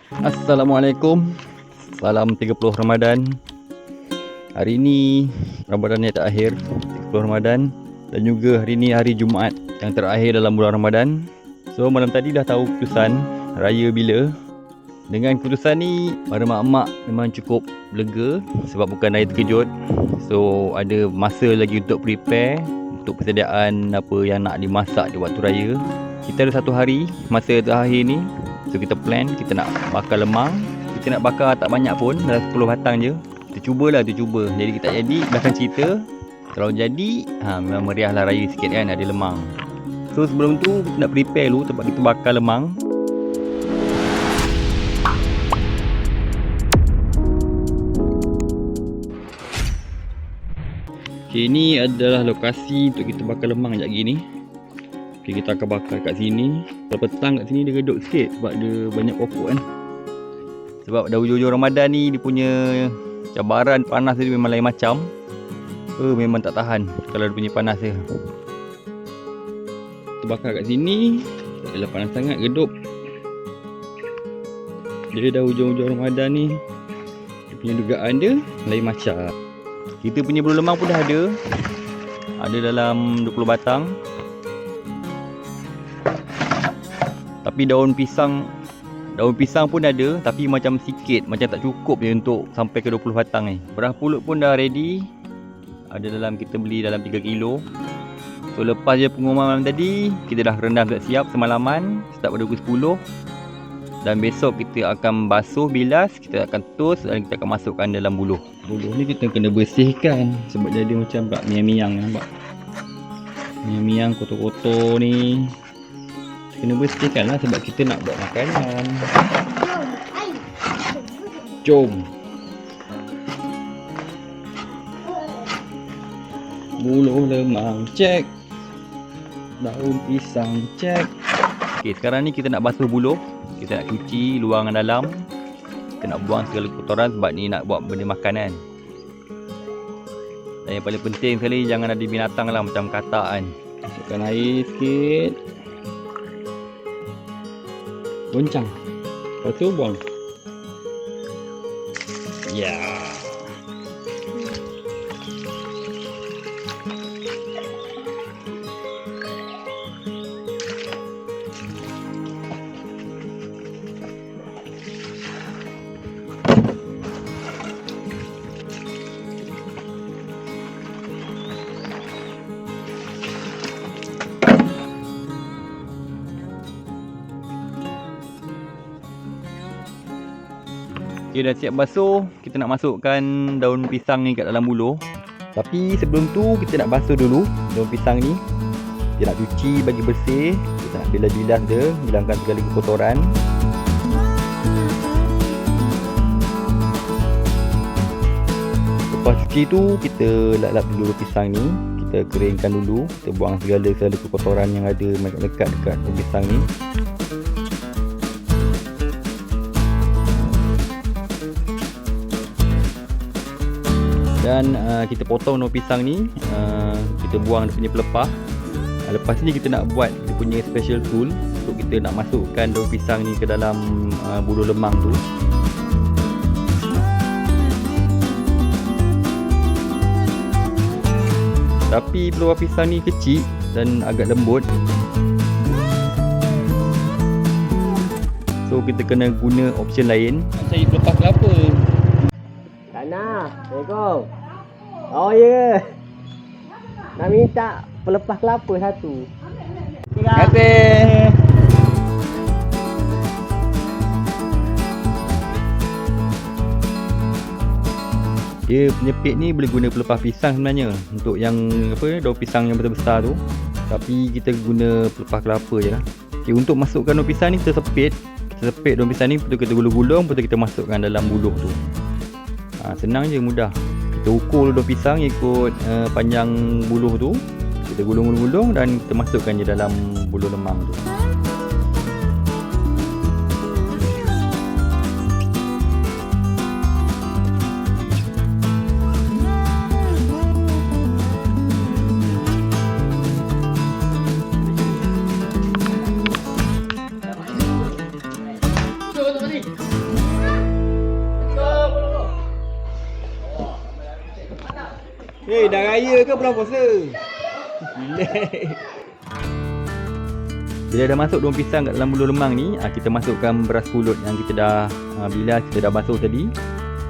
Assalamualaikum. Salam 30 Ramadan. Hari ini Ramadan yang terakhir, 30 Ramadan, dan juga hari ini hari Jumaat yang terakhir dalam bulan Ramadan. So malam tadi dah tahu keputusan raya bila. Dengan keputusan ni, para mak-mak memang cukup lega sebab bukan raya terkejut. So ada masa lagi untuk prepare, untuk persediaan apa yang nak dimasak di waktu raya. Kita ada 1 hari masa terakhir ni. So kita plan, kita nak bakar lemang. Kita nak bakar tak banyak pun, dalam 10 batang je. Kita cubalah, kita cuba. Jadi kita tak jadi, belakang cerita. Kalau jadi, memang meriah lah raya sikit kan, ada lemang. So sebelum tu, kita nak prepare dulu tempat kita bakar lemang. Okay, ini adalah lokasi untuk kita bakar lemang sekejap lagi ni. Okay, kita akan bakar kat sini. Kalau petang kat sini dia redup sikit sebab dia banyak pokok kan. Sebab dah hujung-hujung Ramadan ni, dia punya cabaran panas dia memang lain macam. Memang tak tahan kalau dia punya panas dia. Kita bakar kat sini, tak adalah panas sangat, redup. Dia dah hujung-hujung Ramadan ni, dia punya dugaan dia lain macam. Kita punya bulu lemang pun dah ada. Ada dalam 20 batang. Tapi daun pisang pun ada, tapi macam sikit, macam tak cukup je untuk sampai ke 20 batang ni. Beras pulut pun dah ready. Ada dalam, kita beli dalam 3 kilo. So lepas je pengumuman malam tadi, kita dah rendam siap semalaman, start pada pukul 10. Dan besok kita akan basuh, bilas, kita akan toast dan kita akan masukkan dalam buluh. Buluh ni kita kena bersihkan sebab jadi macam bak miang-miang, nampak? Miang-miang kotor-kotor ni kena bersihkan lah sebab kita nak buat makanan. Jom. Buluh lemang cek. Daun pisang cek. Okay, sekarang ni kita nak basuh buluh. Kita nak cuci luar dan dalam. Kita nak buang segala kotoran sebab ni nak buat benda makanan. Dan yang paling penting sekali, jangan ada binatang lah macam katak kan. Masukkan air sikit. Goncang. Lepas tu buang. Ya. Okay, dah siap basuh. Kita nak masukkan daun pisang ni kat dalam buluh. Tapi sebelum tu kita nak basuh dulu daun pisang ni. Kita nak cuci bagi bersih. Kita nak bilas-bilas dia, hilangkan segala kotoran. Lepas cuci tu, kita lap-lap dulu daun pisang ni. Kita keringkan dulu. Kita buang segala kotoran yang ada melekat dekat daun pisang ni. Dan kita potong daun pisang ni, kita buang dia punya pelepah. Lepas ni kita nak buat dia punya special tool untuk kita nak masukkan daun pisang ni ke dalam buluh lemang tu. Tapi peluang pisang ni kecil dan agak lembut. So kita kena guna option lain. Cari pelepah kelapa. Sana, Assalamualaikum. Oh ya. Nak minta pelepah kelapa satu. Terima kasih. Dia penyepit ni boleh guna pelepah pisang sebenarnya. Untuk yang apa, daun pisang yang besar-besar tu. Tapi kita guna pelepah kelapa je lah. Okay, untuk masukkan daun pisang ni kita sepit. Kita sepit daun pisang ni, lepas tu kita gulung-gulung, lepas tu kita masukkan dalam buluh tu. Senang je, mudah. Kita ukur daun pisang ikut panjang buluh tu. Kita gulung-gulung dan kita masukkan je dalam buluh lemang tu. Dah raya ke bulan puasa? Relax. Bila dah masuk daun pisang kat dalam buluh lemang ni, kita masukkan beras pulut yang kita dah bilas, kita dah basuh tadi.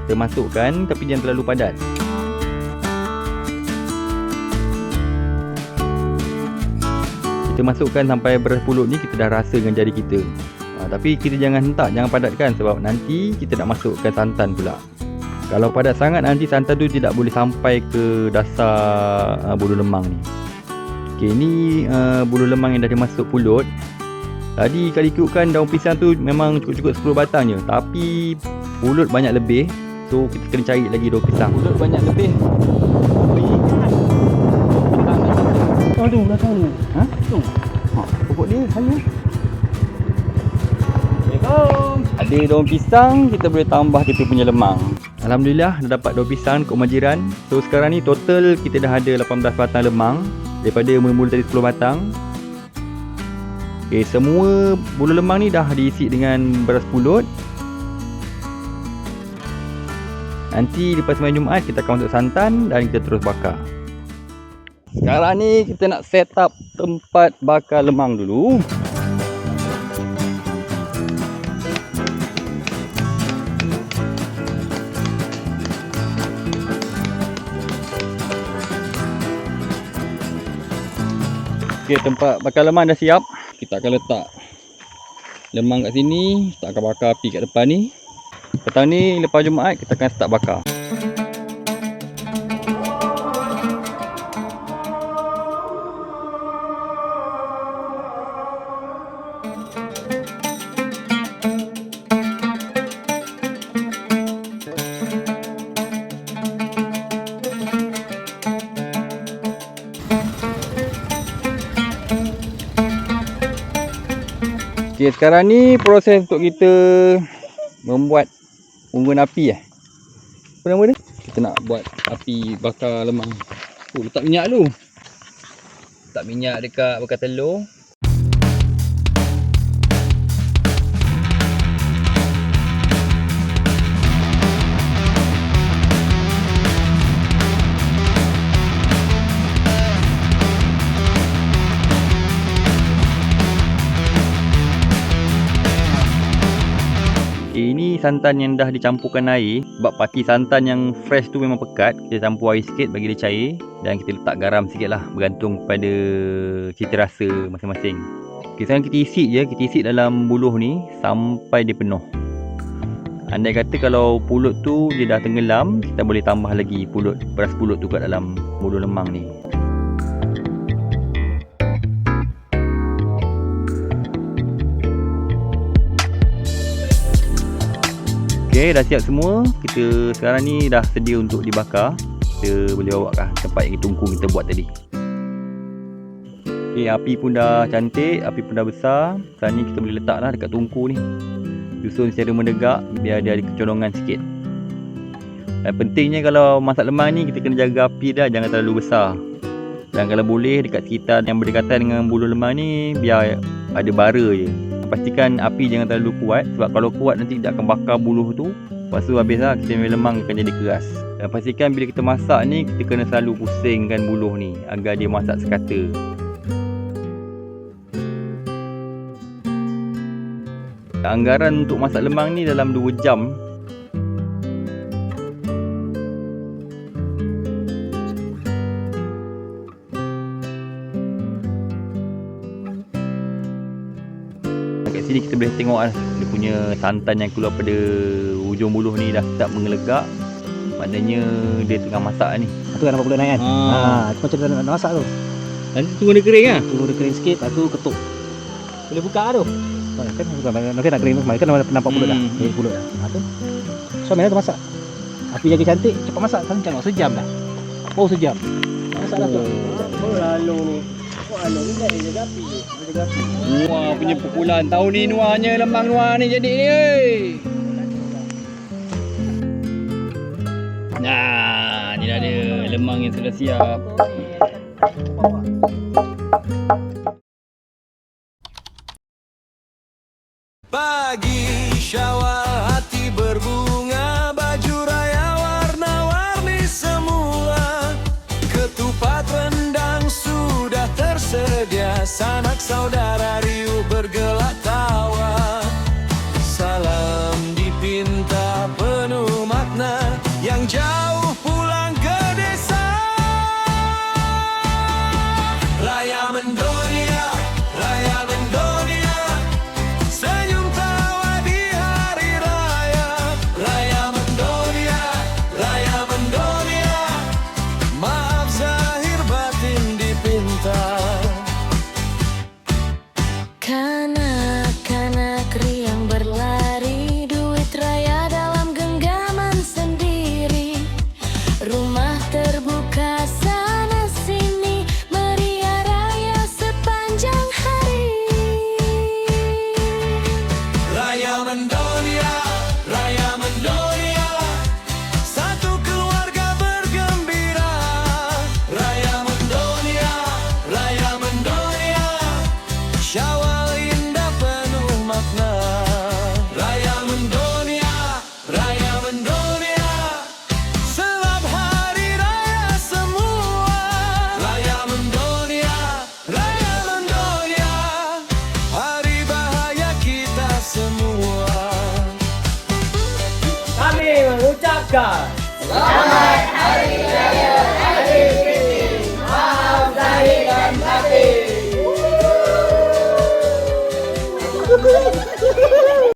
Kita masukkan tapi jangan terlalu padat. Kita masukkan sampai beras pulut ni kita dah rasa dengan jari kita. Tapi kita jangan hentak, jangan padatkan sebab nanti kita nak masukkan santan pula. Kalau padat sangat nanti santan tu tidak boleh sampai ke dasar buluh lemang ni. Okey, ni buluh lemang yang dah dimasuk pulut. Tadi kalau ikutkan daun pisang tu memang cukup-cukup 10 batang je. Tapi pulut banyak lebih. So kita kena cari lagi daun pisang. Pulut banyak lebih. Oh tu belakang ni. Ha? Tu. Pokok dia sana. Assalamualaikum. Ada daun pisang, kita boleh tambah kita punya lemang. Alhamdulillah dah dapat daun pisang kat majiran. So sekarang ni total kita dah ada 18 batang lemang. Daripada mula-mula tadi 10 batang. Okay, semua buluh lemang ni dah diisi dengan beras pulut. Nanti lepas sembahyang Jumaat kita akan masuk santan dan kita terus bakar. Sekarang ni kita nak set up tempat bakar lemang dulu. Okay, tempat bakar lemang dah siap. Kita akan letak lemang kat sini. Kita akan bakar api kat depan ni. Petang ni lepas Jumaat kita akan start bakar. Okay, sekarang ni proses untuk kita membuat unggun api Apa nama dia? Kita nak buat api bakar lemang. Letak minyak dulu. Letak minyak dekat bakar telur. Ini santan yang dah dicampurkan air. Sebab parti santan yang fresh tu memang pekat. Kita campur air sikit bagi dia cair. Dan kita letak garam sikit lah. Bergantung kepada cita rasa masing-masing. Okay, sekarang kita isi je. Kita isi dalam buluh ni sampai dia penuh. Andai kata kalau pulut tu dia dah tenggelam, kita boleh tambah lagi beras pulut tu kat dalam buluh lemang ni. Okay, dah siap semua. Kita sekarang ni dah sedia untuk dibakar. Kita boleh bawa ke tempat yang tungku kita buat tadi. Okay, api pun dah cantik, api pun dah besar. Sekarang ni kita boleh letak lah dekat tungku ni. Susun secara menegak biar dia ada kecolongan sikit. Dan pentingnya kalau masak lemang ni kita kena jaga api dah, jangan terlalu besar. Dan kalau boleh dekat sekitar yang berdekatan dengan buluh lemang ni biar ada bara je. Pastikan api jangan terlalu kuat. Sebab kalau kuat nanti dia akan bakar buluh tu. Lepas tu habis lah kita punya lemang akan jadi keras. Dan pastikan bila kita masak ni kita kena selalu pusingkan buluh ni agar dia masak sekata. Anggaran untuk masak lemang ni dalam 2 jam. Sini kita boleh tengok lah dia punya santan yang keluar pada hujung buluh ni dah start mengelegak. Maknanya dia tengah masak ni. Tu kan nampak bulat naik kan? Tu macam nak masak tu. Nanti tunggu dia kering lah. Tunggu dia kering sikit, lepas tu ketuk. Boleh buka tu. Kan nak kering tu semalam. Kan nampak pulut dah. Pulut dah. Tu. Suami dah tu masak. Api jaga cantik, cepat masak. Kan tengok sejam dah. Oh sejam. Masak dah tu. Oh lalu ni. Ni dah jaga api je. Jaga api. Wah, punya pukulan tahun ni nuanya lemang nuah ni jadi ni. Nah, ni dah ada lemang yang sudah siap. Pagi syawal hati berbunga, baju raya warna-warni semua. saudara riuh bergelak tawa. Salam dipinta penuh makna yang jauh pulang ke desa. Raya mendunia, raya mendunia, senyum tawa di hari raya. Raya mendunia, raya mendunia, maaf zahir batin dipinta. Kanak-kanak riang berlari, duit raya dalam genggaman sendiri. Rumah terbuka sana sini, meriah raya sepanjang hari. Raya mendunia, raya mendunia, satu keluarga bergembira. Raya mendunia, raya mendunia, Syawal indah penuh makna. Raya mendunia, raya mendunia, selamat hari raya semua. Raya mendunia, hari bahagia kita semua. Kami mengucapkan Selamat Hari Raya